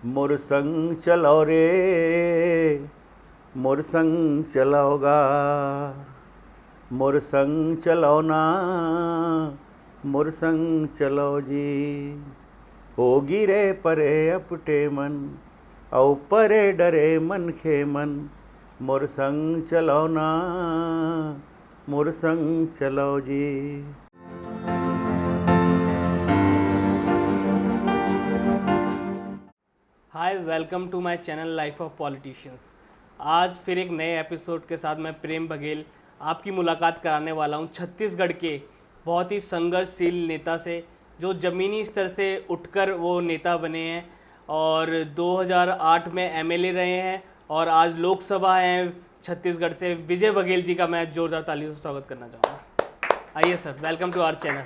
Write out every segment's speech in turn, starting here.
मोर संग चलो रे, मोर संग चलोगा, मोर संग चलो ना, मोर संग चलो जी। होगी रे परे अपटे मन, औ परे डरे मन खे मन, मोर संग चलो ना, मोर संग चलो जी। Hi, welcome to my channel life of politicians. आज फिर एक नए एपिसोड के साथ मैं प्रेम बघेल आपकी मुलाकात कराने वाला हूं छत्तीसगढ़ के बहुत ही संघर्षशील नेता से, जो ज़मीनी स्तर से उठकर वो नेता बने हैं और 2008 में एमएलए रहे हैं और आज लोकसभा हैं छत्तीसगढ़ से। विजय बघेल जी का मैं जोरदार तालियों से स्वागत करना चाहूँगा। आइए sir, welcome to our channel.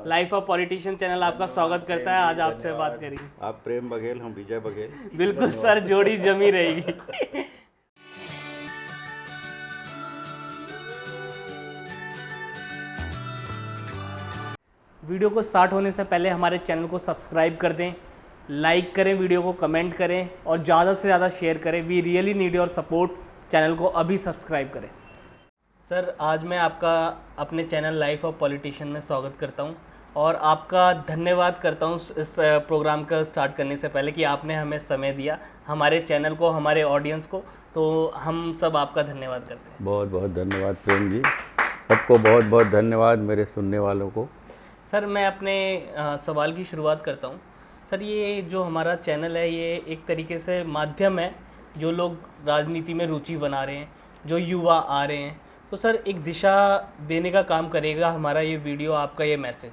Life of politician channel आपका स्वागत करता है। आज आपसे बात करेंगे। आप प्रेम बघेल, हम विजय बघेल। बिल्कुल सर, जोड़ी जमी रहेगी। वीडियो को स्टार्ट होने से पहले हमारे चैनल को सब्सक्राइब कर दें, लाइक करें, वीडियो को कमेंट करें और ज़्यादा से ज़्यादा शेयर करें। We really need your support. Channel को अभी सब्सक्राइब करें। सर, आज मैं आपका अपने चैनल लाइफ ऑफ पॉलिटिशियन में स्वागत करता हूं और आपका धन्यवाद करता हूं इस प्रोग्राम का स्टार्ट करने से पहले कि आपने हमें समय दिया, हमारे चैनल को, हमारे ऑडियंस को। तो हम सब आपका धन्यवाद करते हैं। बहुत बहुत धन्यवाद प्रेम जी, सबको बहुत बहुत धन्यवाद, मेरे सुनने वालों को। सर, मैं अपने सवाल की शुरुआत करता हूं। सर, ये जो हमारा चैनल है, ये एक तरीके से माध्यम है जो लोग राजनीति में रुचि बना रहे हैं, जो युवा आ रहे हैं। तो सर, एक दिशा देने का काम करेगा हमारा ये वीडियो, आपका ये मैसेज।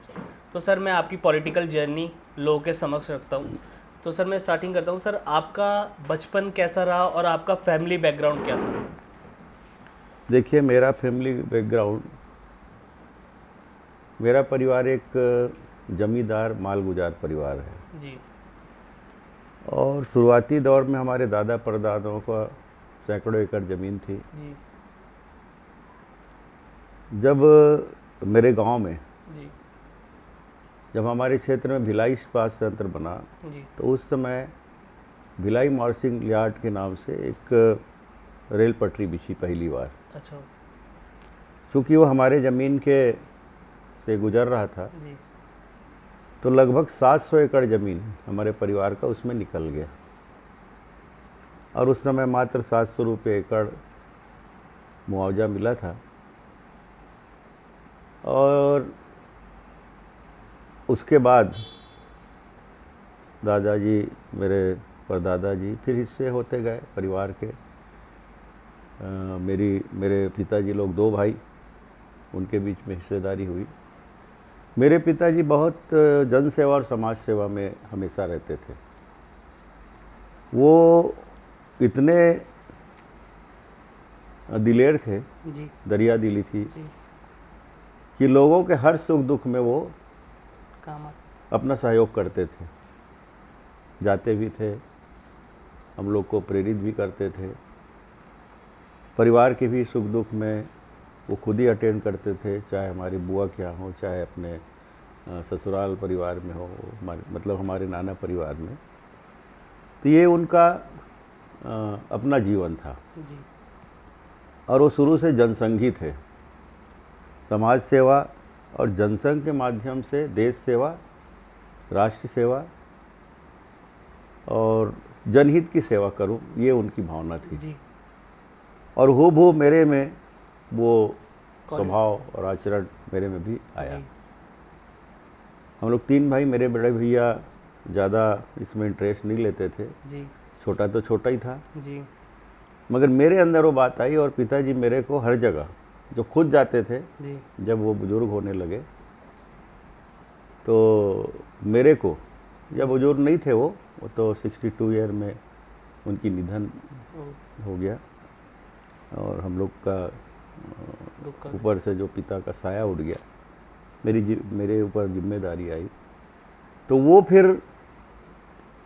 तो सर, मैं आपकी पॉलिटिकल जर्नी लोगों के समक्ष रखता हूँ। तो सर, मैं स्टार्टिंग करता हूँ। सर, आपका बचपन कैसा रहा और आपका फैमिली बैकग्राउंड क्या था? देखिए, मेरा फैमिली बैकग्राउंड, मेरा परिवार एक जमींदार मालगुजार परिवार है जी। और शुरुआती दौर में हमारे दादा परदादाओं का सैकड़ों एकड़ ज़मीन थी। जी। जब मेरे गांव में, जी। जब हमारे क्षेत्र में भिलाई इस्पात संयंत्र बना, जी। तो उस समय भिलाई मार्सिंग यार्ड के नाम से एक रेल पटरी बिछी पहली बार। अच्छा। चूँकि वो हमारे ज़मीन के से गुजर रहा था, जी। तो लगभग 700 एकड़ ज़मीन हमारे परिवार का उसमें निकल गया और उस समय मात्र 700 रुपये एकड़ मुआवजा मिला था। और उसके बाद दादाजी, मेरे परदादा जी फिर हिस्से होते गए परिवार के। मेरे पिताजी लोग 2 भाई, उनके बीच में हिस्सेदारी हुई। मेरे पिताजी बहुत जन सेवा और समाज सेवा में हमेशा रहते थे। वो इतने दिलेर थे, जी। दरिया दिली थी जी। कि लोगों के हर सुख दुख में वो काम अपना सहयोग करते थे, जाते भी थे, हम लोग को प्रेरित भी करते थे। परिवार के भी सुख दुख में वो खुद ही अटेंड करते थे, चाहे हमारी बुआ के यहाँ हो, चाहे अपने ससुराल परिवार में हो, मतलब हमारे नाना परिवार में। तो ये उनका अपना जीवन था। जी। और वो शुरू से जनसंघी थे। समाज सेवा और जनसंघ के माध्यम से देश सेवा, राष्ट्र सेवा और जनहित की सेवा करूं, ये उनकी भावना थी। जी। और हूबहू मेरे में वो स्वभाव और आचरण मेरे में भी आया। जी। हम लोग 3 भाई, मेरे बड़े भैया ज़्यादा इसमें इंटरेस्ट नहीं लेते थे। जी। छोटा तो छोटा ही था, जी। मगर मेरे अंदर वो बात आई और पिताजी मेरे को हर जगह, जो खुद जाते थे, जी। जब वो बुजुर्ग होने लगे, तो मेरे को, जब बुजुर्ग नहीं थे वो तो 62 ईयर में उनकी निधन हो गया और हम लोग का ऊपर से जो पिता का साया उड़ गया, मेरे ऊपर जिम्मेदारी आई। तो वो फिर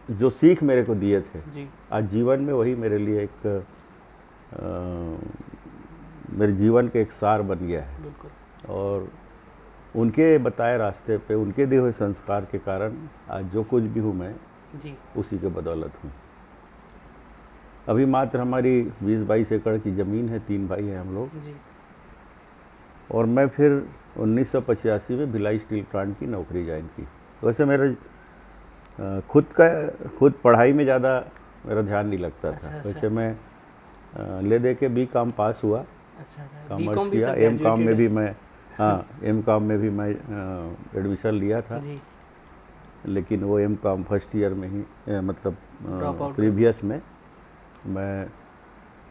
जो सीख मेरे को दिए थे जी। आज जीवन में, वही मेरे लिए एक मेरे जीवन के एक सार बन गया है। बिल्कुल। और उनके बताए रास्ते पे, उनके दिए हुए संस्कार के कारण आज जो कुछ भी हूँ मैं, जी उसी के बदौलत हूँ। अभी मात्र हमारी 20-22 एकड़ की ज़मीन है, 3 भाई हैं हम लोग। जी और मैं फिर 1985 में भिलाई स्टील प्लांट की नौकरी ज्वाइन की। वैसे मेरा खुद पढ़ाई में ज़्यादा मेरा ध्यान नहीं लगता था। अच्छा। वैसे मैं ले दे के B.Com पास हुआ, अच्छा कॉमर्स किया। M.Com में भी मैं M.Com में भी मैं एडमिशन लिया था, जी लेकिन वो M.Com फर्स्ट ईयर में ही मतलब ड्रॉप आउट प्रीवियस में मैं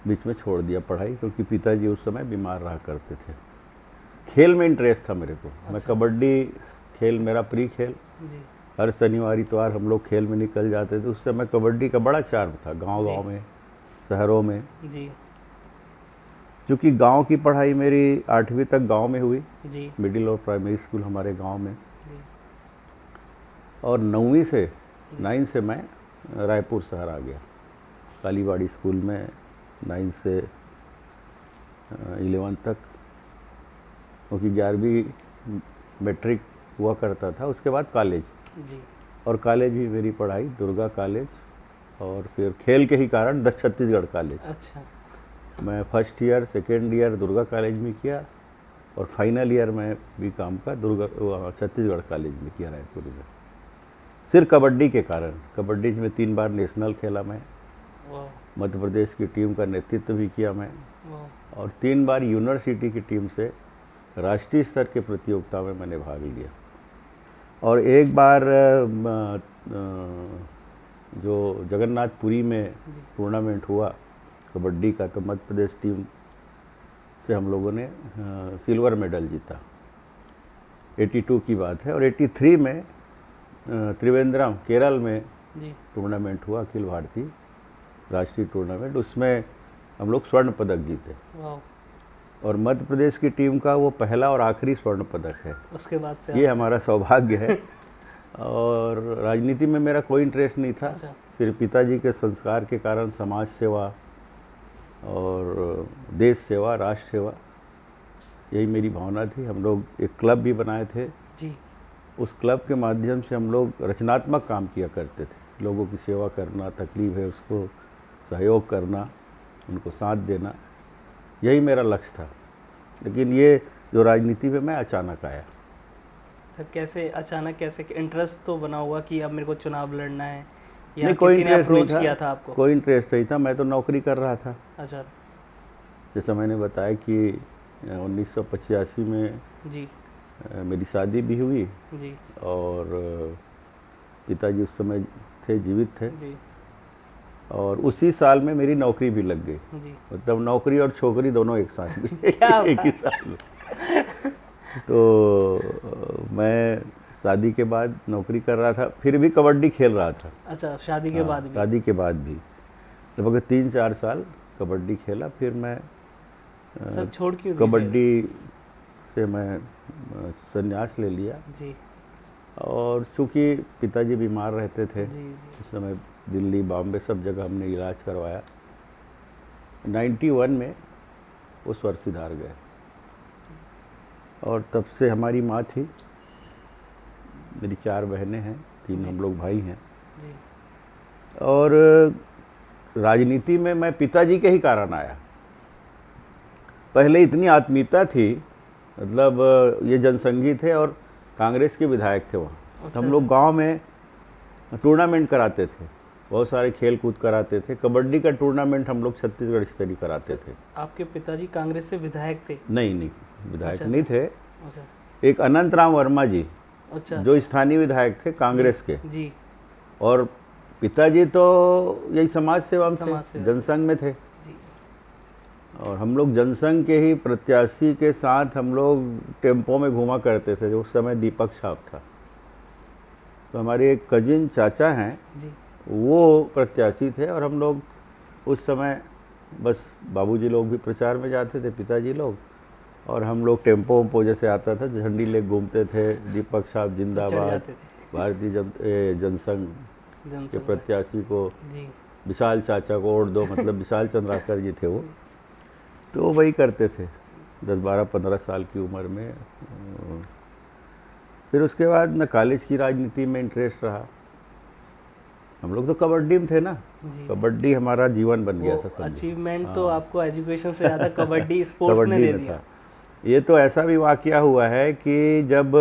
बीच में छोड़ दिया पढ़ाई, क्योंकि पिताजी उस समय बीमार रहा करते थे। खेल में इंटरेस्ट था मेरे को। मैं कबड्डी खेल मेरा प्री खेल, जी हर शनिवार इतवार हम लोग खेल में निकल जाते थे। उस समय कबड्डी का बड़ा चार्म था गांव में, शहरों में। जी क्योंकि गांव की पढ़ाई मेरी 8वीं तक गांव में हुई, जी मिडिल और प्राइमरी स्कूल हमारे गांव में। जी और 9 से मैं रायपुर शहर आ गया, कालीबाड़ी स्कूल में 9 से 11 तक, क्योंकि 11वीं मैट्रिक हुआ करता था। उसके बाद कॉलेज, जी और कॉलेज भी मेरी पढ़ाई दुर्गा कॉलेज, और फिर खेल के ही कारण छत्तीसगढ़ कॉलेज। अच्छा मैं first year second year Durga college में किया, और फाइनल ईयर मैं B.Com का छत्तीसगढ़ कॉलेज में किया रायपुर में। सिर्फ कबड्डी के कारण। कबड्डी में 3 बार नेशनल खेला मैं, वाह मध्य प्रदेश की टीम का नेतृत्व भी किया मैं, वाह और 3 बार यूनिवर्सिटी की टीम से राष्ट्रीय स्तर के प्रतियोगिता में मैंने भाग लिया। और एक बार जो जगन्नाथपुरी में टूर्नामेंट हुआ कबड्डी का, तो मध्य प्रदेश टीम से हम लोगों ने सिल्वर मेडल जीता। 82 की बात है। और 83 में त्रिवेंद्रम केरल में जी टूर्नामेंट हुआ, अखिल भारतीय राष्ट्रीय टूर्नामेंट। उसमें हम लोग स्वर्ण पदक जीते, वाह। और मध्य प्रदेश की टीम का वो पहला और आखिरी स्वर्ण पदक है। उसके बाद से ये हमारा सौभाग्य है। और राजनीति में मेरा कोई इंटरेस्ट नहीं था। अच्छा। सिर्फ पिताजी के संस्कार के कारण समाज सेवा और देश सेवा, राष्ट्र सेवा, यही मेरी भावना थी। हम लोग एक क्लब भी बनाए थे। जी उस क्लब के माध्यम से हम लोग रचनात्मक काम किया करते थे। लोगों की सेवा करना, तकलीफ है उसको सहयोग करना, उनको साथ देना, यही मेरा लक्ष्य था। लेकिन ये जो राजनीति में मैं अचानक आया। सर कैसे अचानक, कैसे इंटरेस्ट तो बना हुआ कि अब मेरे को चुनाव लड़ना है, या नहीं, कोई किसी ने इंटरेस्ट नहीं अप्रोच किया था आपको? कोई इंटरेस्ट नहीं था। मैं तो नौकरी कर रहा था। अच्छा जैसा मैंने बताया कि 1985 में जी मेरी शादी भी हुई, जी और पिताजी उस समय थे, जीवित थे। जी और उसी साल में मेरी नौकरी भी लग गई। जी मतलब नौकरी और छोकरी दोनों एक साथ में क्या एक ही साल में। तो मैं शादी के बाद नौकरी कर रहा था, फिर भी कबड्डी खेल रहा था। अच्छा, शादी के बाद भी? शादी के बाद भी लगभग 3-4 साल कबड्डी खेला। फिर मैं सर छोड़ क्यों दिया? कबड्डी से मैं संन्यास ले लिया। जी और चूँकि पिताजी बीमार रहते थे, जी जी उस समय दिल्ली, बॉम्बे सब जगह हमने इलाज करवाया। 91 में वो स्वर सुधार गए, और तब से हमारी माँ थी। मेरी 4 बहनें हैं, 3 हम लोग भाई हैं। जी और राजनीति में मैं पिताजी के ही कारण आया। पहले इतनी आत्मीयता थी, मतलब ये जनसंघी थे और कांग्रेस के विधायक थे वहाँ। तो हम लोग गांव में टूर्नामेंट कराते थे, बहुत सारे खेल कूद कराते थे। कबड्डी का टूर्नामेंट हम लोग छत्तीसगढ़ स्तरीय कराते थे। आपके पिताजी कांग्रेस से विधायक थे? नहीं, विधायक अच्छा, नहीं थे। अच्छा एक अनंत राम वर्मा जी, अच्छा, जो स्थानीय विधायक थे कांग्रेस के, जी। और पिताजी तो यही समाज सेवा में समाज थे, सेवा। जनसंघ में थे। जी और हम लोग जनसंघ के ही प्रत्याशी के साथ हम लोग टेम्पो में घूमा करते थे, जो उस समय दीपक छाप था। तो हमारे एक कजिन चाचा हैं, जी वो प्रत्याशी थे, और हम लोग उस समय बस बाबूजी लोग भी प्रचार में जाते थे, पिताजी लोग, और हम लोग टेम्पो वम्पो जैसे आता था झंडी ले घूमते थे, दीपक छाप चढ़ जिंदाबाद, जाते थे। भारतीय जनसंघ के जनसंघ प्रत्याशी को, जी विशाल चाचा को वोट दो, मतलब विशाल चंद्राकर जी थे वो। तो वही करते थे 10-12-15 साल की उम्र में। फिर उसके बाद मैं कॉलेज की राजनीति में इंटरेस्ट रहा। हम लोग तो कबड्डी में थे ना, जी। कबड्डी हमारा जीवन बन गया था। अचीवमेंट तो आपको एजुकेशन से ज़्यादा कबड्डी स्पोर्ट्स ने कबड्डी दे में दिया। था। ये तो ऐसा भी वाकया हुआ है कि जब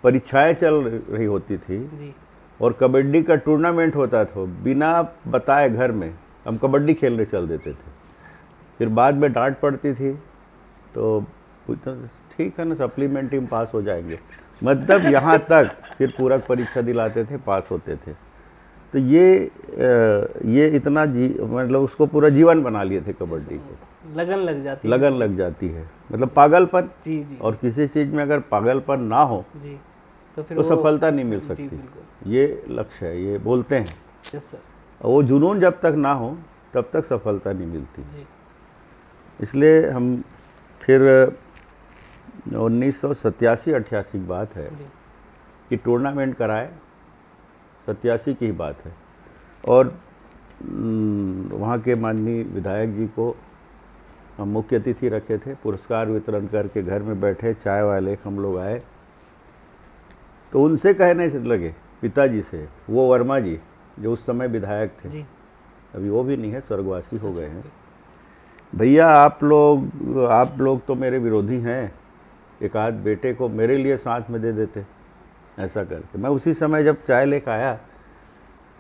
परीक्षाएं चल रही होती थी जी और कबड्डी का टूर्नामेंट होता था, बिना बताए घर में हम कबड्डी खेलने चल देते थे। फिर बाद में डांट पड़ती थी तो पूछते ठीक है ना, सप्लीमेंट्री में पास हो जाएंगे, मतलब यहाँ तक। फिर पूरक परीक्षा दिलाते थे, पास होते थे। तो ये इतना मतलब उसको पूरा जीवन बना लिए थे कबड्डी को। लगन लग जाती है। लगन लग जाती है, मतलब पागलपन। जी जी। और किसी चीज़ में अगर पागलपन ना हो जी तो फिर तो सफलता नहीं मिल जी सकती। बिल्कुल। ये लक्ष्य है, ये बोलते हैं। Yes sir. वो जुनून जब तक ना हो तब तक सफलता नहीं मिलती। जी इसलिए हम फिर 1987-88 की बात है जी कि टूर्नामेंट कराए, 87 की ही बात है। और वहाँ के माननीय विधायक जी को हम मुख्य अतिथि रखे थे, पुरस्कार वितरण करके घर में बैठे, चाय वाले हम लोग आए तो उनसे कहने लगे पिताजी से, वो वर्मा जी जो उस समय विधायक थे, जी अभी वो भी नहीं है, स्वर्गवासी हो गए हैं, भैया आप लोग तो मेरे विरोधी हैं, एक आध बेटे को मेरे लिए साथ में दे देते। ऐसा करके मैं उसी समय जब चाय लेकर आया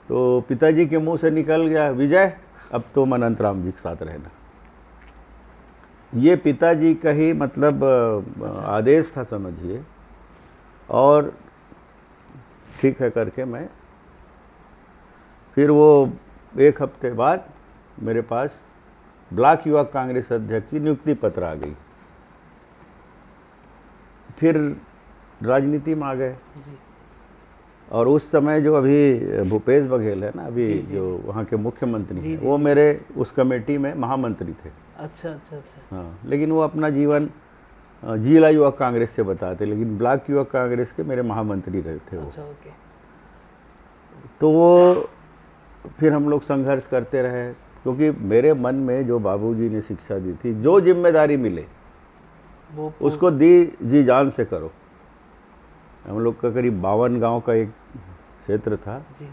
तो पिताजी के मुंह से निकल गया, विजय अब तो अनंत राम जी के साथ रहना। ये पिताजी का ही मतलब आदेश था समझिए। और ठीक है करके मैं फिर वो एक हफ्ते बाद मेरे पास ब्लॉक युवा कांग्रेस अध्यक्ष की नियुक्ति पत्र आ गई। फिर राजनीति में आ गए। जी और उस समय जो अभी भूपेश बघेल है ना, अभी जी, जी, जो वहाँ के मुख्यमंत्री जी, हैं, जी, वो जी। मेरे उस कमेटी में महामंत्री थे। अच्छा अच्छा अच्छा। हाँ, लेकिन वो अपना जीवन जिला युवा कांग्रेस से बताते, लेकिन ब्लॉक युवा कांग्रेस के मेरे महामंत्री रहे थे वो। अच्छा ओके। तो वो फिर हम लोग संघर्ष करते रहे, क्योंकि मेरे मन में जो बाबूजी ने शिक्षा दी थी, जो जिम्मेदारी मिले वो उसको जी जान से करो। हम लोग का करीब 52 गांव का एक क्षेत्र था जी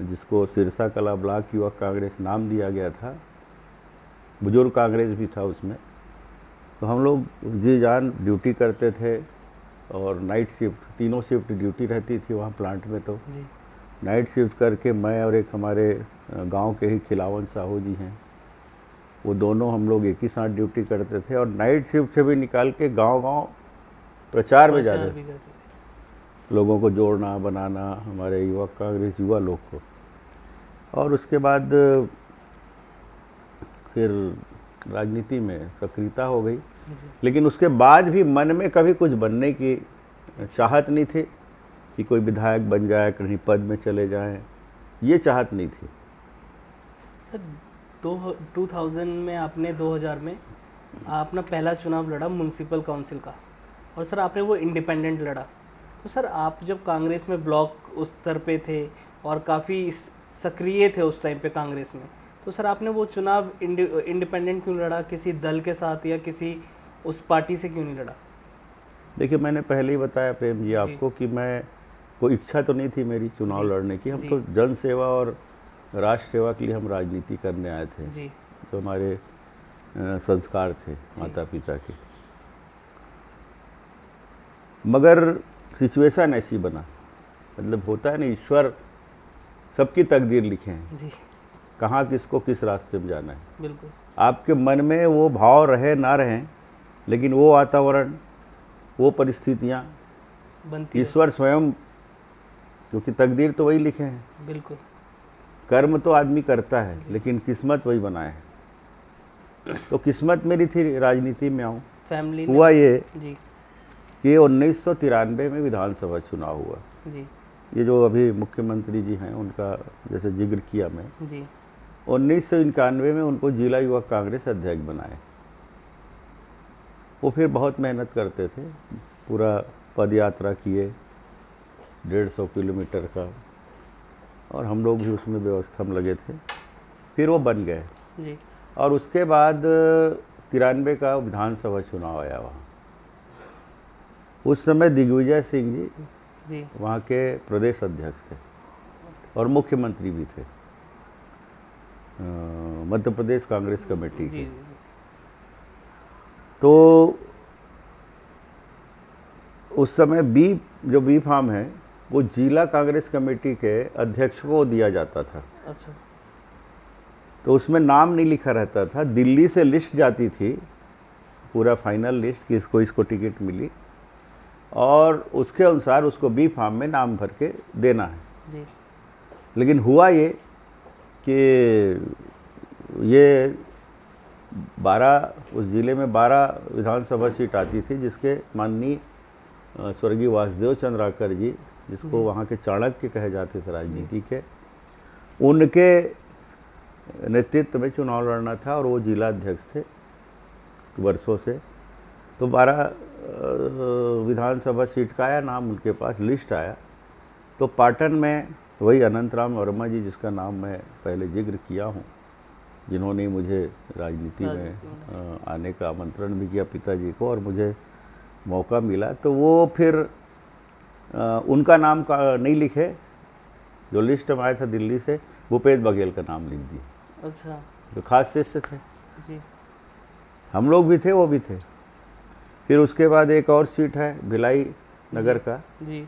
जिसको सिरसा कला ब्लॉक युवा कांग्रेस नाम दिया गया था, बुजुर्ग कांग्रेस भी था उसमें। तो हम लोग जी जान ड्यूटी करते थे और नाइट शिफ्ट, तीनों शिफ्ट ड्यूटी रहती थी वहाँ प्लांट में। तो जी नाइट शिफ्ट करके मैं और एक हमारे गांव के ही खिलावन साहू जी हैं, वो दोनों हम लोग एक ही साथ ड्यूटी करते थे। और नाइट शिफ्ट से भी निकाल के गांव-गांव प्रचार में जाते भी थे, करते थे। लोगों को जोड़ना बनाना, हमारे युवा कांग्रेस युवा लोग को। और उसके बाद फिर राजनीति में सक्रियता हो गई। जी लेकिन उसके बाद भी मन में कभी कुछ बनने की चाहत नहीं थी कि कोई विधायक बन जाए, कहीं पद में चले जाएं, ये चाहत नहीं थी। सर 2000 में आपने 2000 में अपना पहला चुनाव लड़ा म्युनिसिपल काउंसिल का, और सर आपने वो इंडिपेंडेंट लड़ा। तो सर आप जब कांग्रेस में ब्लॉक उस स्तर पे थे और काफ़ी सक्रिय थे उस टाइम पे कांग्रेस में, तो सर आपने वो चुनाव इंडिपेंडेंट क्यों लड़ा? किसी दल के साथ या किसी उस पार्टी से क्यों नहीं लड़ा? देखिए, मैंने पहले ही बताया प्रेम जी आपको कि मैं कोई इच्छा तो नहीं थी मेरी चुनाव लड़ने की। हम तो जन सेवा और राष्ट्र सेवा के लिए हम राजनीति करने आए थे, जी जो हमारे संस्कार थे माता पिता के। मगर सिचुएशन ऐसी बना, मतलब होता है ना, ईश्वर सबकी तकदीर लिखे हैं, जी कहाँ किसको किस रास्ते में जाना है। बिल्कुल। आपके मन में वो भाव रहे ना रहें, लेकिन वो वातावरण, वो परिस्थितियाँ बनती ईश्वर स्वयं, क्योंकि तकदीर तो वही लिखे हैं। बिल्कुल। कर्म तो आदमी करता है, लेकिन किस्मत वही बनाए है। तो किस्मत मेरी थी राजनीति में आऊँ। फैमिली हुआ ये जी कि 1993 में विधानसभा चुनाव हुआ। जी ये जो अभी मुख्यमंत्री जी हैं उनका जैसे जिक्र किया मैं, जी 1991 में उनको जिला युवा कांग्रेस अध्यक्ष बनाए। वो फिर बहुत मेहनत करते थे, पूरा पद यात्रा किए 150 किलोमीटर का, और हम लोग भी उसमें व्यवस्था में लगे थे। फिर वो बन गए जी और उसके बाद 93 का विधानसभा चुनाव आया वहाँ। उस समय दिग्विजय सिंह जी जी वहाँ के प्रदेश अध्यक्ष थे। और मुख्यमंत्री भी थे मध्य प्रदेश कांग्रेस कमेटी जी के। जी तो उस समय जो बी फार्म है वो जिला कांग्रेस कमेटी के अध्यक्ष को दिया जाता था। अच्छा तो उसमें नाम नहीं लिखा रहता था, दिल्ली से लिस्ट जाती थी, पूरा फाइनल लिस्ट कि इसको टिकट मिली, और उसके अनुसार उसको बी फार्म में नाम भर के देना है जी। लेकिन हुआ ये कि ये 12 उस ज़िले में 12 विधानसभा सीट आती थी, जिसके माननीय स्वर्गीय वासुदेव चंद्राकर जी, जिसको वहाँ के चाणक्य कहे जाते थे राजनीति के, उनके नेतृत्व में चुनाव लड़ना था और वो जिला अध्यक्ष थे वर्षों से। तो 12 विधानसभा सीट का आया नाम उनके पास, लिस्ट आया। तो पाटन में वही अनंतराम वर्मा जी, जिसका नाम मैं पहले जिक्र किया हूँ, जिन्होंने मुझे राजनीति में आने का आमंत्रण भी किया पिताजी को और मुझे मौका मिला, तो वो फिर उनका नाम का नहीं लिखे, जो लिस्ट में आया था दिल्ली से, भूपेश बघेल का नाम लिख दिया। अच्छा जो खास शिष्य थे जी। हम लोग भी थे, वो भी थे। फिर उसके बाद एक और सीट है भिलाई नगर का जी।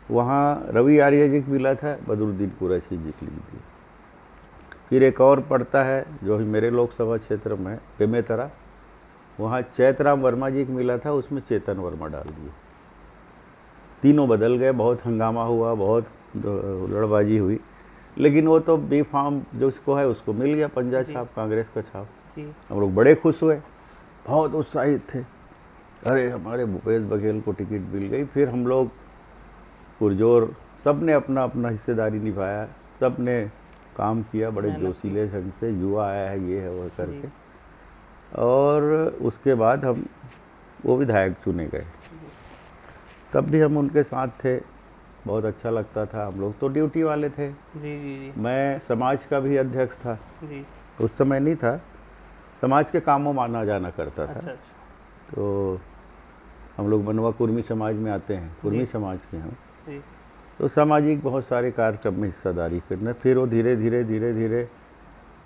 वहाँ रवि आर्य जी को मिला था, बदरुद्दीन कुरैशी जी को लिख दिया। फिर एक और पड़ता है जो मेरे लोकसभा क्षेत्र में बेमेतरा, वहाँ चैतराम वर्मा जी को मिला था, उसमें चेतन वर्मा डाल दिए। तीनों बदल गए, बहुत हंगामा हुआ, बहुत लड़बाजी हुई, लेकिन वो तो बी फार्म जो उसको है उसको मिल गया, पंजा छाप, कांग्रेस का छाप जी। हम लोग बड़े खुश हुए, बहुत उत्साहित थे, अरे हमारे भूपेश बघेल को टिकट मिल गई। फिर हम लोग पुरजोर, सब ने अपना अपना हिस्सेदारी निभाया, सब ने काम किया बड़े जोशीले ढंग से, युवा आया है, ये है वो करके, और उसके बाद हम वो विधायक चुने गए। तब भी हम उनके साथ थे, बहुत अच्छा लगता था। हम लोग तो ड्यूटी वाले थे। जी जी जी। मैं समाज का भी अध्यक्ष था जी। उस समय, नहीं था, समाज के कामों में आना जाना करता था। अच्छा। तो हम लोग मनवा कुर्मी समाज में आते हैं, कुर्मी समाज के हम, तो सामाजिक बहुत सारे कार्यक्रम में हिस्सेदारी करना। फिर वो धीरे धीरे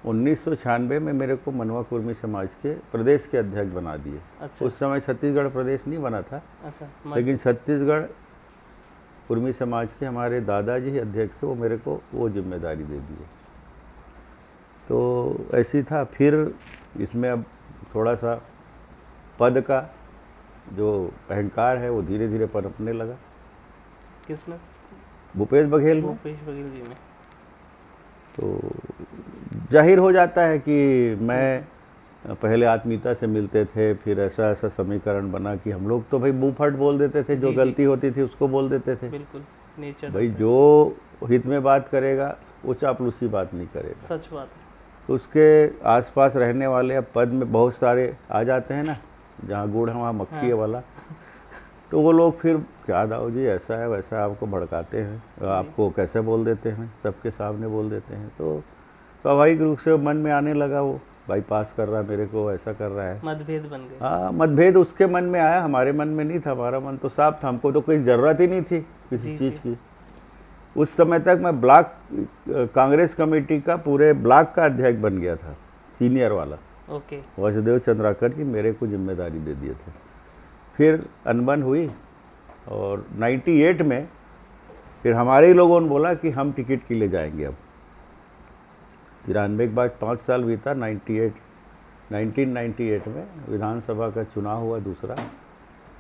1996 में मेरे को मनवा कुर्मी समाज के प्रदेश के अध्यक्ष बना दिए। अच्छा। उस समय छत्तीसगढ़ प्रदेश नहीं बना था। अच्छा। लेकिन छत्तीसगढ़ कुर्मी समाज के हमारे दादाजी ही अध्यक्ष थे, वो मेरे को वो जिम्मेदारी दे दिए। तो ऐसी था। फिर इसमें अब थोड़ा सा पद का जो अहंकार है वो धीरे धीरे पनपने लगा। किसमें? भूपेश बघेल में। भूपेश बघेल जी में। तो जाहिर हो जाता है कि मैं पहले आत्मीयता से मिलते थे, फिर ऐसा समीकरण बना कि हम लोग तो भाई मुंह फट बोल देते थे, जो गलती होती थी उसको बोल देते थे। बिल्कुल नेचर भाई जो हित में बात करेगा वो चापलूसी बात नहीं करेगा। सच बात है। तो उसके आसपास रहने वाले अब पद में बहुत सारे आ जाते हैं ना, जहाँ गुड़ है वहाँ मक्खी है वाला, तो वो लोग फिर क्या दाऊ जी ऐसा है वैसा, आपको भड़काते हैं, आपको कैसे बोल देते हैं, सबके सामने बोल देते हैं। तो स्वाभाविक रूप से मन में आने लगा, वो बाईपास कर रहा है मेरे को, ऐसा कर रहा है, मतभेद बन गए। हाँ, मतभेद उसके मन में आया, हमारे मन में नहीं था। हमारा मन तो साफ था, हमको तो कोई ज़रूरत ही नहीं थी किसी चीज़ की। उस समय तक मैं ब्लॉक कांग्रेस कमेटी का पूरे ब्लॉक का अध्यक्ष बन गया था, सीनियर वाला। ओके। वासुदेव चंद्राकर जी मेरे को जिम्मेदारी दे दिए थे। फिर अनबन हुई और 98 में फिर हमारे ही लोगों ने बोला कि हम टिकट के लिए जाएंगे। अब 93 के बाद 5 साल बीता, 1998 में विधानसभा का चुनाव हुआ दूसरा।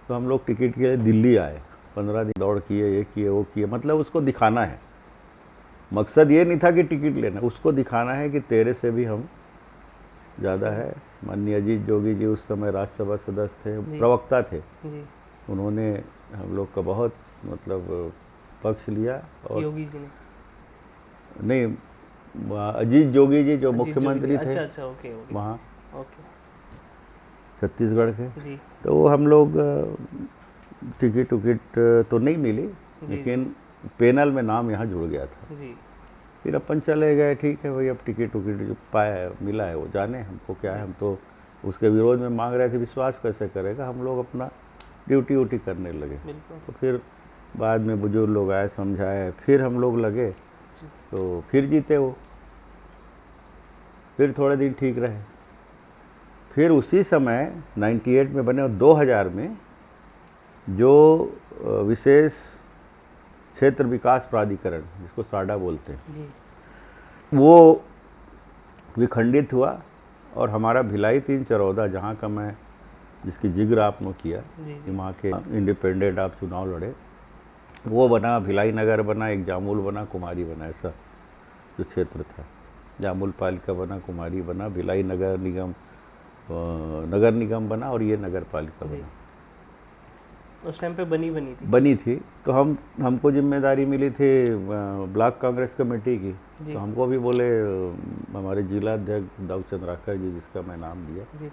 तो हम लोग टिकट के लिए दिल्ली आए, 15 दिन दौड़ किए, ये किए वो किए, मतलब उसको दिखाना है। मकसद ये नहीं था कि टिकट लेना, उसको दिखाना है कि तेरे से भी हम ज़्यादा है। माननीय अजीत जोगी जी उस समय राज्यसभा सदस्य थे, प्रवक्ता थे जी। उन्होंने हम लोग का बहुत मतलब पक्ष लिया। और योगी जी ने नहीं, अजीत जोगी जी जो मुख्यमंत्री थे। अच्छा ओके वहाँ ओके छत्तीसगढ़ के जी। तो हम लोग टिकट तो नहीं मिली, लेकिन पैनल में नाम यहाँ जुड़ गया था जी। फिर अपन चले गए, ठीक है भाई, अब टिकट जो पाया है मिला है वो जाने, हमको क्या है, हम तो उसके विरोध में मांग रहे थे, विश्वास कैसे करेगा। हम लोग अपना ड्यूटी करने लगे। तो फिर बाद में बुजुर्ग लोग आए, समझाए, फिर हम लोग लगे। तो फिर जीते वो, फिर थोड़े दिन ठीक रहे, फिर उसी समय 98 में बने और 2000 में जो विशेष क्षेत्र विकास प्राधिकरण जिसको साडा बोलते हैं जी। वो विखंडित हुआ और हमारा भिलाई 3 चरौदा जहाँ का मैं जिसकी जिक्र आपने किया कि वहाँ के इंडिपेंडेंट आप चुनाव लड़े, वो बना, भिलाई नगर बना, एक जामुल बना, कुमारी बना, ऐसा जो क्षेत्र था। जामुल पालिका बना, कुमारी बना, भिलाई नगर निगम बना और ये नगर पालिका बना। उस टाइम पे बनी थी। तो हमको जिम्मेदारी मिली थी ब्लॉक कांग्रेस कमेटी की। तो हमको भी बोले हमारे जिला अध्यक्ष दाऊ चंद्राकर जी, जिसका मैं नाम दिया जी,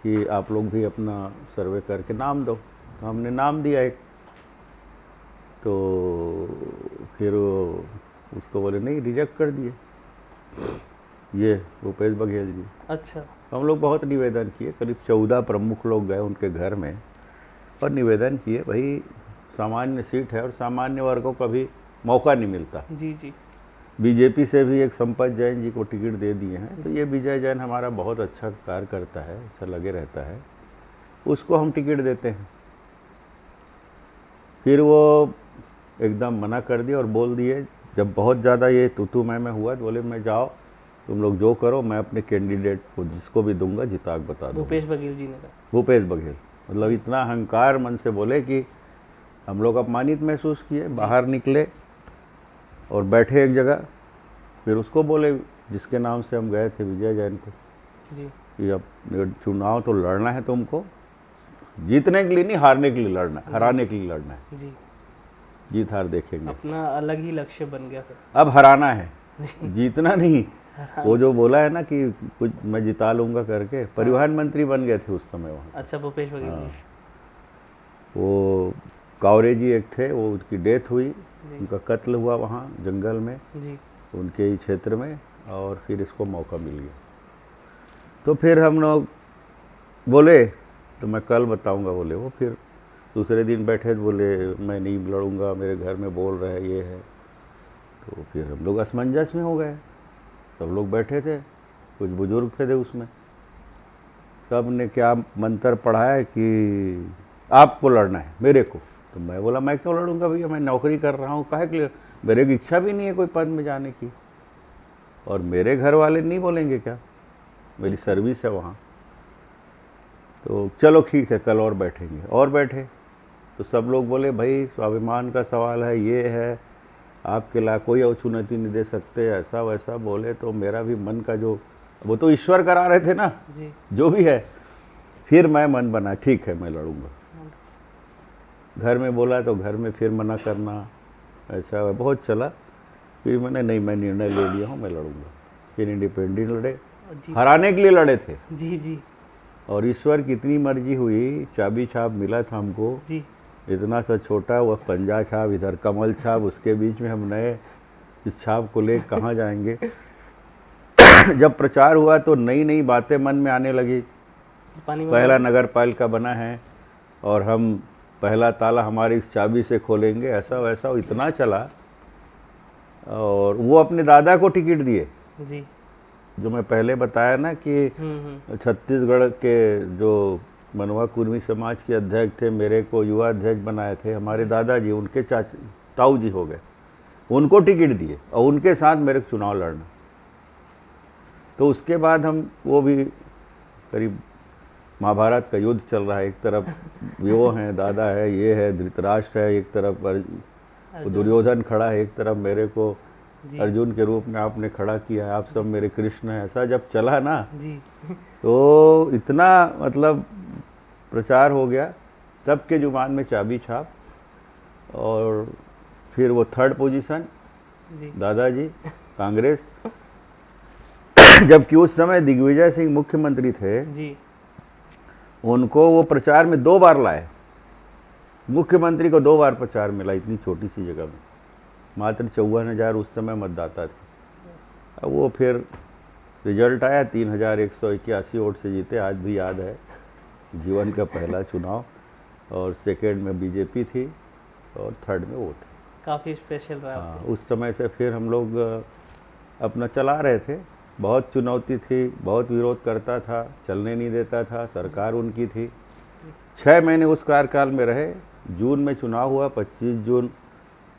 कि आप लोग भी अपना सर्वे करके नाम दो। तो हमने नाम दिया एक, तो फिर उसको बोले नहीं, रिजेक्ट कर दिए ये भूपेश बघेल जी। अच्छा। हम लोग बहुत निवेदन किए, करीब 14 प्रमुख लोग गए उनके घर में और निवेदन किए, भाई सामान्य सीट है और सामान्य वर्गों को कभी मौका नहीं मिलता। जी जी। बीजेपी से भी एक संपत जैन जी को टिकट दे दिए हैं, तो ये विजय जैन हमारा बहुत अच्छा कार्य करता है, अच्छा लगे रहता है, उसको हम टिकट देते हैं। फिर वो एकदम मना कर दिया और बोल दिए, जब बहुत ज़्यादा ये तू मैं हुआ, तो बोले मैं जाओ तुम लोग जो करो, मैं अपने कैंडिडेट को जिसको भी दूंगा जिता के बता दूंगा। भूपेश बघेल जी ने कहा। भूपेश बघेल मतलब इतना अहंकार मन से बोले कि हम लोग अपमानित महसूस किए। बाहर निकले और बैठे एक जगह, फिर उसको बोले जिसके नाम से हम गए थे, विजय जैन को, जी, कि अब चुनाव तो लड़ना है तुमको, जीतने के लिए नहीं, हारने के लिए लड़ना है, हराने के लिए लड़ना है। जी, जीत हार देखेंगे। अपना अलग ही लक्ष्य बन गया फिर। अब हराना है, जीतना नहीं। वो जो बोला है ना कि कुछ मैं जिता लूंगा करके, परिवहन मंत्री बन गए थे उस समय वहाँ। अच्छा, भूपेश बघेल जी। वो कावरे जी एक थे, वो उनकी डेथ हुई, उनका कत्ल हुआ वहाँ जंगल में जी, उनके ही क्षेत्र में, और फिर इसको मौका मिल गया। तो फिर हम लोग बोले तो मैं कल बताऊंगा, बोले वो। फिर दूसरे दिन बैठे तो बोले मैं नहीं लड़ूंगा, मेरे घर में बोल रहे हैं ये है। तो फिर हम लोग असमंजस में हो गए, सब लोग बैठे थे, कुछ बुजुर्ग थे उसमें, सब ने क्या मंत्र पढ़ाया कि आपको लड़ना है मेरे को। तो मैं बोला मैं क्यों लड़ूंगा भैया, मैं नौकरी कर रहा हूँ, काहे के लिए, मेरे की इच्छा भी नहीं है कोई पद में जाने की, और मेरे घर वाले नहीं बोलेंगे क्या, मेरी सर्विस है वहाँ। तो चलो ठीक है, कल और बैठेंगे। और बैठे तो सब लोग बोले भाई स्वाभिमान का सवाल है, ये है, आपके ला कोई और चुनौती नहीं दे सकते, ऐसा वैसा बोले। तो मेरा भी मन का जो, वो तो ईश्वर करा रहे थे ना जी, जो भी है। फिर मैं मन बना, ठीक है मैं लड़ूंगा। घर में बोला तो घर में फिर मना करना, ऐसा बहुत चला। फिर मैंने नहीं, मैं निर्णय ले लिया हूँ, मैं लड़ूंगा। फिर इंडिपेंडेंट लड़े, हराने के लिए लड़े थे। जी जी। और ईश्वर की इतनी मर्जी हुई, चाबी छाप मिला था हमको जी, इतना सा छोटा, वह पंजा छाप, इधर कमल छाप, उसके बीच में हम नए इस छाप को ले कहाँ जाएंगे। जब प्रचार हुआ तो नई नई बातें मन में आने लगी। पहला नगर पालिका बना है और हम पहला ताला हमारी इस चाबी से खोलेंगे, ऐसा वैसा इतना चला। और वो अपने दादा को टिकट दिए जी, जो मैं पहले बताया ना कि छत्तीसगढ़ के जो मनवा कुर्मी समाज के अध्यक्ष थे, मेरे को युवा अध्यक्ष बनाए थे हमारे दादाजी, उनके ताऊ जी हो गए, उनको टिकट दिए और उनके साथ मेरे को चुनाव लड़ना। तो उसके बाद हम वो भी करीब महाभारत का युद्ध चल रहा है, एक तरफ वो हैं दादा है, ये है धृतराष्ट्र है, एक तरफ दुर्योधन खड़ा है, एक तरफ मेरे को अर्जुन के रूप में आपने खड़ा किया है, आप सब मेरे कृष्ण हैं। ऐसा जब चला ना जी, तो इतना मतलब प्रचार हो गया। तब के जुबान में चाबी छाप, और फिर वो थर्ड पोजीशन दादाजी कांग्रेस। जबकि उस समय दिग्विजय सिंह मुख्यमंत्री थे जी, उनको वो प्रचार में 2 बार लाए, मुख्यमंत्री को 2 बार प्रचार मिला इतनी छोटी सी जगह में। मात्र 54,000 उस समय मतदाता थे। अब वो फिर रिजल्ट आया, 3,181 वोट से जीते, आज भी याद है, जीवन का पहला चुनाव। और सेकेंड में बीजेपी थी और थर्ड में वो थे। काफ़ी स्पेशल रहा हाँ, आपके। उस समय से फिर हम लोग अपना चला रहे थे। बहुत चुनौती थी, बहुत विरोध करता था, चलने नहीं देता था, सरकार उनकी थी। 6 महीने उस कार्यकाल में रहे। जून में चुनाव हुआ, 25 जून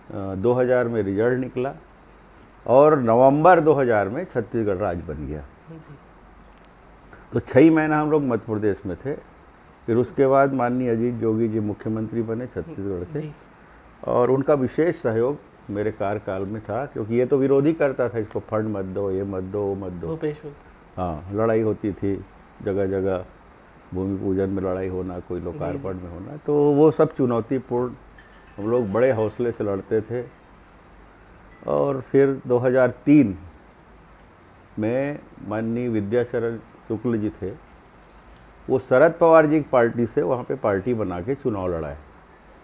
2000 में रिजल्ट निकला और नवंबर 2000 में छत्तीसगढ़ राज्य बन गया। जी तो 6 महीना हम लोग मध्य प्रदेश में थे। फिर उसके बाद माननीय अजीत जोगी जी मुख्यमंत्री बने छत्तीसगढ़ के, जी और उनका विशेष सहयोग मेरे कार्यकाल में था, क्योंकि ये तो विरोधी करता था, इसको फंड मत दो, ये मत दो, वो मत दो। भूपेश बघेल। हाँ, लड़ाई होती थी जगह जगह, भूमि पूजन में लड़ाई होना, कोई लोकार्पण में होना, तो वो सब चुनौतीपूर्ण हम लोग बड़े हौसले से लड़ते थे। और फिर 2003 में माननीय विद्याचरण शुक्ल जी थे, वो शरद पवार जी की पार्टी से वहाँ पे पार्टी बना के चुनाव लड़ाए,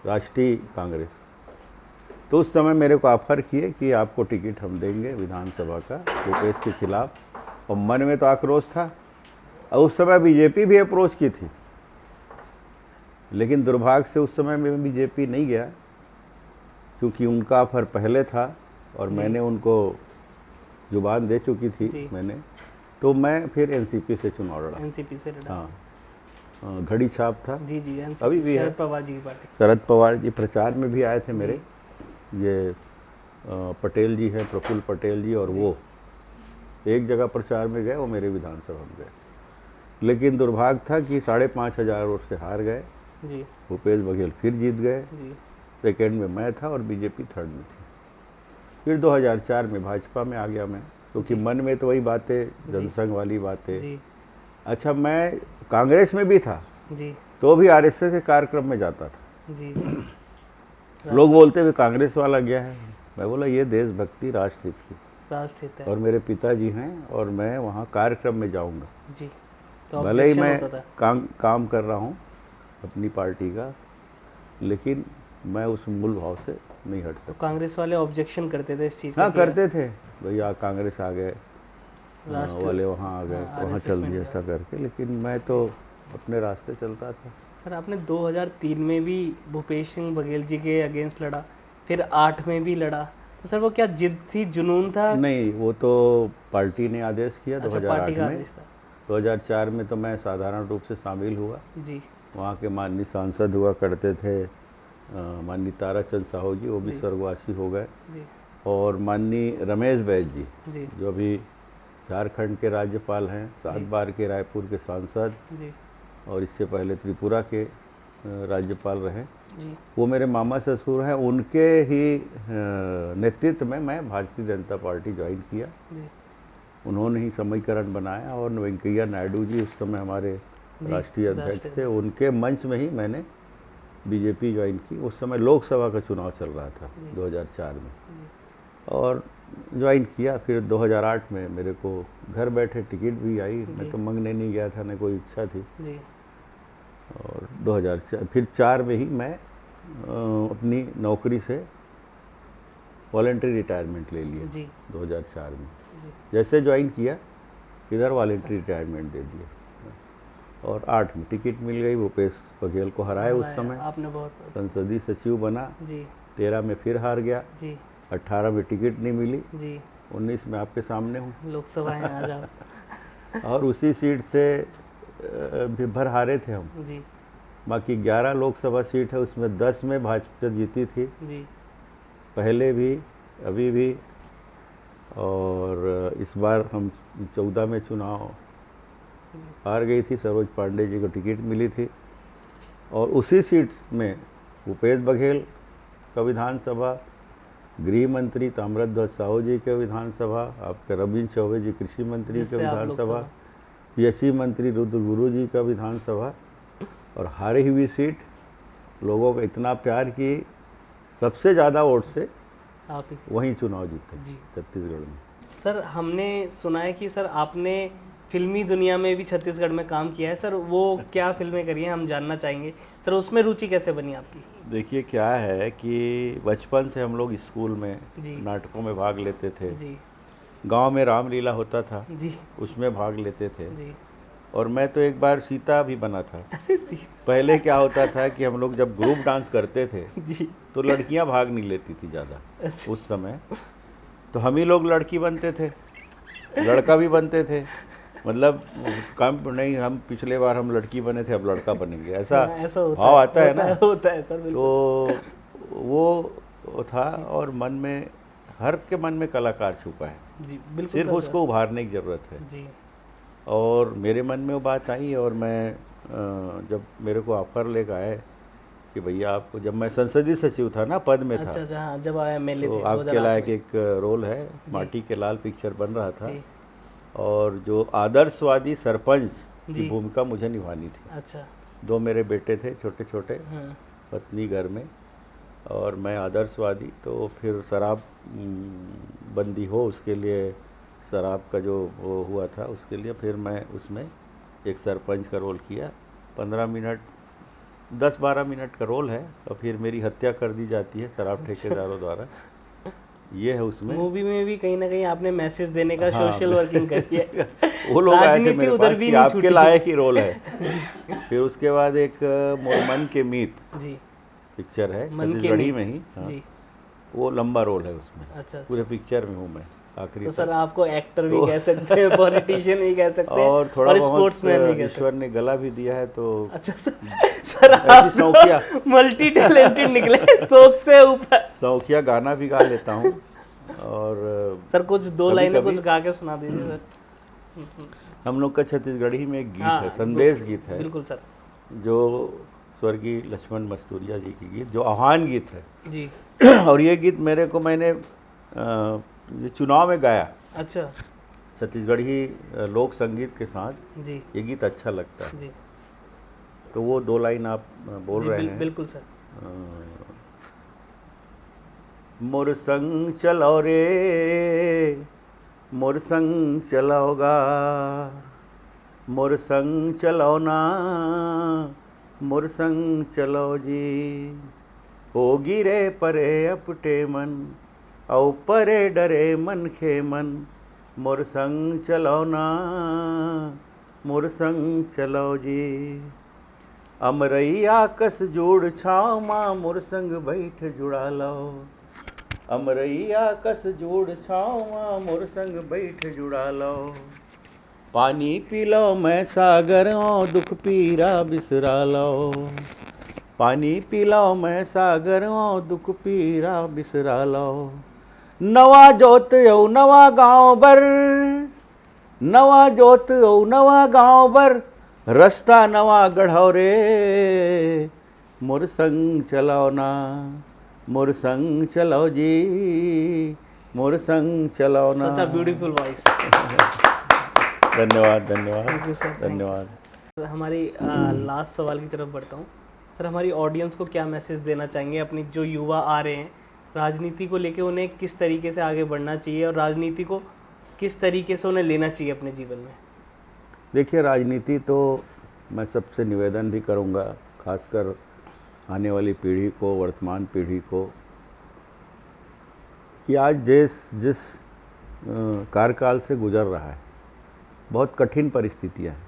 राष्ट्रीय कांग्रेस। तो उस समय मेरे को ऑफर किए कि आपको टिकट हम देंगे विधानसभा का भूपेश के खिलाफ, और मन में तो आक्रोश था। और उस समय बीजेपी भी अप्रोच की थी, लेकिन दुर्भाग्य से उस समय में बीजेपी नहीं गया, क्योंकि उनका ऑफर पहले था और मैंने उनको जुबान दे चुकी थी मैंने। तो मैं फिर एनसीपी से चुनाव लड़ा। एनसीपी से लड़ा। हाँ, घड़ी छाप था। जी जी, NCP, अभी भी है। शरद पवार जी की पार्टी। शरद पवार जी प्रचार में भी आए थे मेरे। ये पटेल जी हैं, प्रफुल्ल पटेल जी, और वो एक जगह प्रचार में गए, वो मेरे विधानसभा में गए। लेकिन दुर्भाग्य था कि 5,500 वोट से हार गए। जी भूपेश बघेल फिर जीत गए। जी सेकेंड में मैं था और बीजेपी थर्ड में थी। फिर 2004 में भाजपा में आ गया मैं, क्योंकि मन में तो वही बातें, जनसंघ वाली बातें। जी अच्छा, मैं कांग्रेस में भी था, जी तो भी आरएसएस के कार्यक्रम में जाता था। जी लोग बोलते हुए कांग्रेस वाला गया है, मैं बोला ये देशभक्ति राष्ट्रहित की, राष्ट्रहित है। और मेरे पिताजी हैं और मैं वहाँ कार्यक्रम में जाऊँगा। जी, तो भले ही objection मैं होता था। काम कर रहा हूँ अपनी पार्टी का, लेकिन मैं उस मूल भाव से नहीं हट तो सकता। कांग्रेस वाले ऑब्जेक्शन करते थे इस चीज़ हाँ, का कि करते थे, भैया कांग्रेस आ गए, राष्ट्र- वाले वहाँ आ गए, हाँ, वहाँ RSS चल में दिए, गया। ऐसा करके। लेकिन मैं तो अपने रास्ते चलता था। सर आपने 2003 में भी भूपेश सिंह बघेल जी के अगेंस्ट लड़ा, फिर 8 में भी लड़ा, तो सर वो क्या जिद थी, जुनून था? नहीं, वो तो पार्टी ने आदेश किया। अच्छा, 2008 पार्टी का में। आदेश था। 2004 में तो मैं साधारण रूप से शामिल हुआ। जी वहाँ के माननीय सांसद हुआ करते थे माननीय ताराचंद साहू जी, वो भी स्वर्गवासी हो गए। जी और माननीय रमेश बैस जी, जी जो अभी झारखंड के राज्यपाल हैं, 7 बार के रायपुर के सांसद, जी और इससे पहले त्रिपुरा के राज्यपाल रहे, जी वो मेरे मामा ससुर हैं। उनके ही नेतृत्व में मैं भारतीय जनता पार्टी ज्वाइन किया। जी उन्होंने ही समीकरण बनाया, और वेंकैया नायडू जी उस समय हमारे राष्ट्रीय अध्यक्ष थे, उनके मंच में ही मैंने बीजेपी ज्वाइन की। उस समय लोकसभा का चुनाव चल रहा था 2004 में, और ज्वाइन किया। फिर 2008 में मेरे को घर बैठे टिकट भी आई। मैं तो मांगने नहीं गया था, न कोई इच्छा थी। जी और 2004 फिर 4 में ही मैं अपनी नौकरी से वॉलेंट्री रिटायरमेंट ले लिया। जी 2004 में जी जैसे ज्वाइन किया, इधर वॉलेंट्री रिटायरमेंट दे दिया, और 8 में टिकट मिल गई। भूपेश बघेल को हराया उस समय, आपने बहुत। संसदीय सचिव बना। जी 13 में फिर हार गया। जी 18 में टिकट नहीं मिली। जी 19 में आपके सामने हूँ, लोकसभा है आज आप। और उसी सीट से भी भर हारे थे हम। जी बाकी 11 लोकसभा सीट है, उसमें 10 में भाजपा जीती थी, जी पहले भी, अभी भी। और इस बार हम 14 में चुनाव हार गई थी, सरोज पांडे जी को टिकट मिली थी। और उसी सीट में भूपेश बघेल का विधानसभा, गृह मंत्री ताम्रध्वज साहू जी के विधानसभा, आपके रविंद्र चौबे जी कृषि मंत्री के जिससे आप विधानसभा, लोकसभा। पीएचई मंत्री रुद्र गुरु जी का विधानसभा, और हारी हुई सीट लोगों का इतना प्यार कि सबसे ज़्यादा वोट से आप ही। वहीं चुनाव जीते जी छत्तीसगढ़ में। सर हमने सुना है कि सर आपने फिल्मी दुनिया में भी छत्तीसगढ़ में काम किया है। सर वो क्या फिल्में करी हैं, हम जानना चाहेंगे। सर उसमें रुचि कैसे बनी आपकी? देखिए, क्या है कि बचपन से हम लोग स्कूल में जी नाटकों में भाग लेते थे। जी गांव में रामलीला होता था, जी उसमें भाग लेते थे। जी और मैं तो एक बार सीता भी बना था। पहले क्या होता था कि हम लोग जब ग्रुप डांस करते थे जी। तो लड़कियां भाग नहीं लेती थी ज़्यादा अच्छा। उस समय, तो हम ही लोग लड़की बनते थे, लड़का भी बनते थे। मतलब कम नहीं, हम पिछले बार हम लड़की बने थे, अब लड़का बनेंगे, ऐसा ऐसा होता भाव है, आता है ना। होता है सर, बिल्कुल। तो वो था, और मन में, हर के मन में कलाकार छुपा है, जी बिल्कुल सिर्फ सर, उसको उभारने की ज़रूरत है। जी और मेरे मन में वो बात आई, और मैं जब मेरे को ऑफर लेकर आए कि भैया आपको, जब मैं संसदीय सचिव था ना, पद में था, अच्छा अच्छा, हाँ, जब आया MLA तो थे आपके 2008 लायक में। एक रोल है, माटी के लाल पिक्चर बन रहा था, जी और जो आदर्शवादी सरपंच जी। की भूमिका मुझे निभानी थी। अच्छा। 2 मेरे बेटे थे छोटे छोटे, हाँ पत्नी घर में, और मैं आदर्शवादी। तो फिर शराब बंदी हो, उसके लिए शराब का जो वो हुआ था, उसके लिए फिर मैं उसमें एक सरपंच का रोल किया। 15 मिनट, 10-12 मिनट का रोल है, और फिर मेरी हत्या कर दी जाती है शराब ठेकेदारों द्वारा। ये है उसमें। मूवी में भी कहीं ना कहीं आपने मैसेज देने का हाँ, सोशल वर्किंग करी है। वो लोग आए थे राजनीति मेरे उधर पास भी कि नहीं आपके छूटी। लायक ही रोल है। फिर उसके बाद एक मन के मीत जी। पिक्चर है, मन के छत्तीसगढ़ी मीत। में ही। हाँ, जी। वो लंबा रोल है उसमें। अच्छा अच्छा। पूरे पिक्चर में हूँ मैं आखिरी तो तक। सर आपको एक्टर भी तो- कह सकते हैं, पॉलिटिशियन भी कह सकते हैं, और थोड़ा और बहुत स्पोर्ट्समैन भी कह सकते ईश्वर ने गला भी दिया है, तो हैं। अच्छा सर, सर ऐसी आप शौकिया मल्टी टैलेंटेड निकले, सोच से ऊपर। शौकिया गाना भी गा लेता हूँ। और सर कुछ 2 कभी लाइनें कभी कुछ गा के सुना दीजिए सर। हम लोग का छत्तीसगढ़ी में एक गीत हाँ, है, संदेश गीत है, बिल्कुल सर। जो स्वर्गीय लक्ष्मण मस्तूरिया जी की गीत, जो आह्वान गीत है। जी। और ये गीत मैंने ये चुनाव में गाया, अच्छा। छत्तीसगढ़ी लोक संगीत के साथ। जी ये गीत अच्छा लगता है, जी तो वो 2 लाइन आप बोल जी, रहे हैं। बिल्कुल सर। मोर संग चलो रे, मोर संग चलोगा, मोर संग चलो ना, मोर संग चलो जी। होगी रे परे अपटे मन, औ परे डरे मन खे मन, मोर संग चलो ना, मोर संग चलो जी। अमरैया कस जोड़ छाव माँ, मोर संग बैठ जुड़ा लो। अमरैया कस जोड़ छाव माँ, मोर संग बैठ जुड़ा लो। पानी पी लो मैं सागर ओ, दुख पीरा बिसरा लो। पानी पी लो मैं सागर ओ, दुख पीरा बिसरा लो। नवा जोत औ नवा गाँव बर, नवा जोत औ नवा गाँव बर, रास्ता नवा गढ़ो रे। मोर संग चलो ना, मोर संग चलो जी, मोर संग चलो ना। सच अ ब्यूटीफुल वॉइस। धन्यवाद धन्यवाद थैंक यू सर। धन्यवाद। हमारी लास्ट सवाल की तरफ बढ़ता हूँ सर। हमारी ऑडियंस को क्या मैसेज देना चाहेंगे, अपनी जो युवा आ रहे हैं राजनीति को लेके, उन्हें किस तरीके से आगे बढ़ना चाहिए, और राजनीति को किस तरीके से उन्हें लेना चाहिए अपने जीवन में? देखिए, राजनीति तो मैं सबसे निवेदन भी करूँगा, खासकर आने वाली पीढ़ी को, वर्तमान पीढ़ी को, कि आज देश जिस कार्यकाल से गुजर रहा है, बहुत कठिन परिस्थितियां हैं,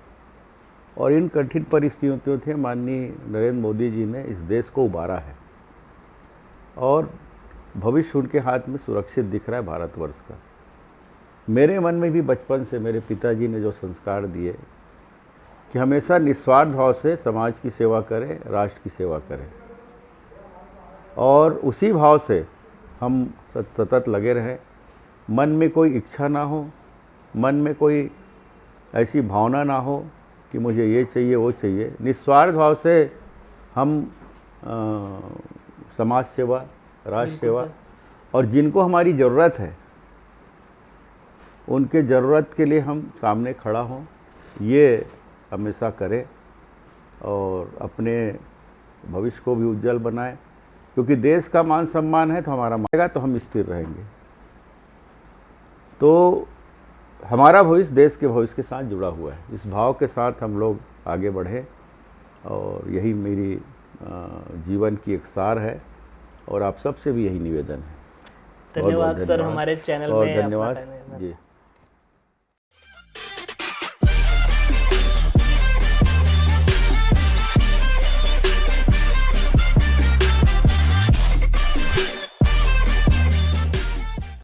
और इन कठिन परिस्थितियों से माननीय नरेंद्र मोदी जी ने इस देश को उबारा है, और भविष्य उनके हाथ में सुरक्षित दिख रहा है भारतवर्ष का। मेरे मन में भी बचपन से मेरे पिताजी ने जो संस्कार दिए कि हमेशा निस्वार्थ भाव से समाज की सेवा करें, राष्ट्र की सेवा करें, और उसी भाव से हम सतत लगे रहें। मन में कोई इच्छा ना हो, मन में कोई ऐसी भावना ना हो कि मुझे ये चाहिए वो चाहिए। निस्वार्थ भाव से हम समाज सेवा, राष्ट्र सेवा, और जिनको हमारी ज़रूरत है उनके ज़रूरत के लिए हम सामने खड़ा हों, ये हमेशा करें, और अपने भविष्य को भी उज्जवल बनाएं, क्योंकि देश का मान सम्मान है तो हमारा मानेगा तो हम स्थिर रहेंगे। तो हमारा भविष्य देश के भविष्य के साथ जुड़ा हुआ है। इस भाव के साथ हम लोग आगे बढ़ें, और यही मेरी जीवन की एक सार है, और आप सबसे भी यही निवेदन है। धन्यवाद सर, हमारे चैनल में धन्यवाद अपना टाइम जी।